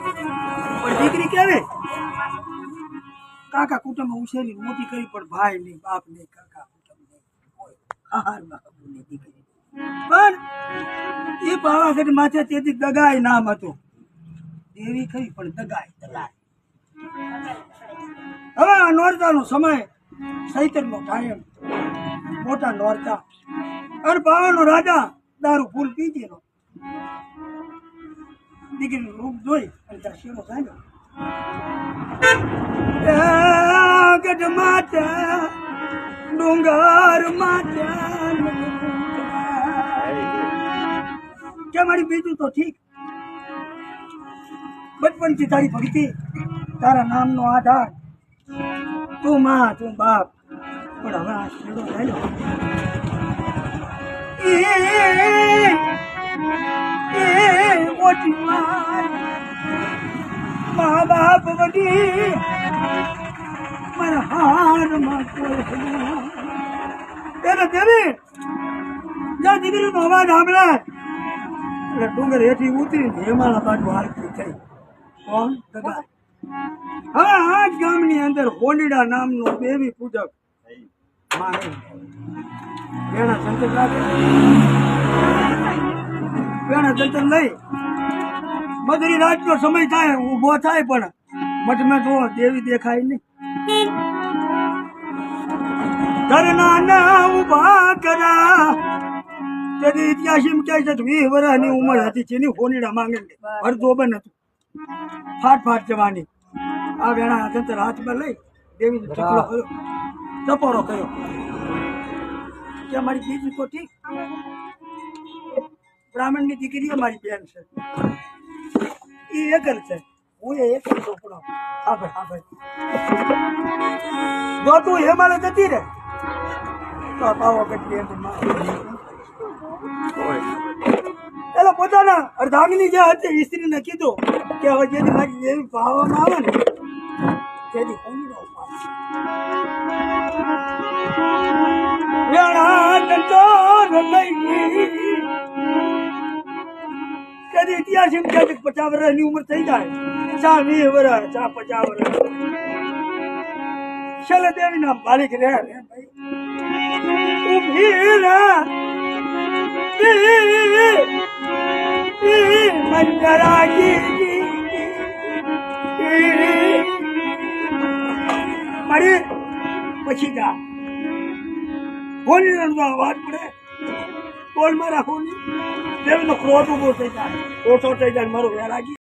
પણ દીકરી કેવી કાકા કુટુંબ ઉછેરી મોટી કરી, પણ ભાઈ નહીં, બાપ નહીં, કાકા કુટુંબ નહીં, આહાર બાપુ નહીં દીકરી. પણ એ પાવાગઢ માથે તેથી દગાય નામ હતું. દેવી ખરી પણ દગાય. હવે આ નોરતાનો સમય સૈતરનો ટાઈમ, મોટા નોરતા અને પાવાનો રાજા દારૂ ફૂલ પી ગયેલો. દીકરીનું રૂપ જોઈ અને ત્યાં શેરો થાય ગઢ માતા ડુંગર માતા કે મારી બીજું તો ઠીક, બચપનથી તારી ભક્તિ, તારા નામનો આધાર, તું માં તું બાપ, પણ હવે આ શેરો થયેલો મોટી મા બાપ વડી મારા હારમાં એને દેવી જ્યાં દીકરીનો અવાજ સાંભળે એટલે ડુંગર હેઠી ઉતરી હેમાળા બાજુ હાલતી થઈ. કોણ? દગા. હવે આ જ ગામની અંદર હોલીડા નામનો દેવી પૂજક મારે વેણા સંતર રાખે. વેણા સંતર લઈ બધી રાતનો સમય થાય, ઉભો થાય, પણ મઠમાં જો દેવી દેખાય નહીં. ઘરના ના ઉભા કરા તેથી ઇતિહાસમાં કહે છે 20 વર્ષની ઉંમર હતી તેની હોનીડા માંગે હરદોબન હતું, ફાટ જવાની. આ વેણા સંતર હાથમાં લઈ દેવી ટપોરો કર્યો કે મારી બીજી તો ઠીક, બ્રાહ્મણની દીકરી મારી બેન છે, એ એકલ છે, હું એ એકલ છોકરો. હા ભાઈ જો તું હેમાળે જતી રે તો પાવાગઢની અંદર એટલે પોતાના અર્ધાંગની જે હતી સ્ત્રીને કીધું કે હવે જેથી મારી દેવી પાવામાં આવે ને તેથી ઇતિહાસ એમ કહે 50 વર્ષની ઉંમર થઈ જાય, 20 વર્ષ 50 વર્ષ છેલ્લે દેવી ના માલિક રહે મારી પછી જા હોની અવાજ પડે ટોલ માં રાખો દેવ નો ક્રોધ ઉભો થઈ જાય, ઓછો થઈ જાય, મારો વેરાગી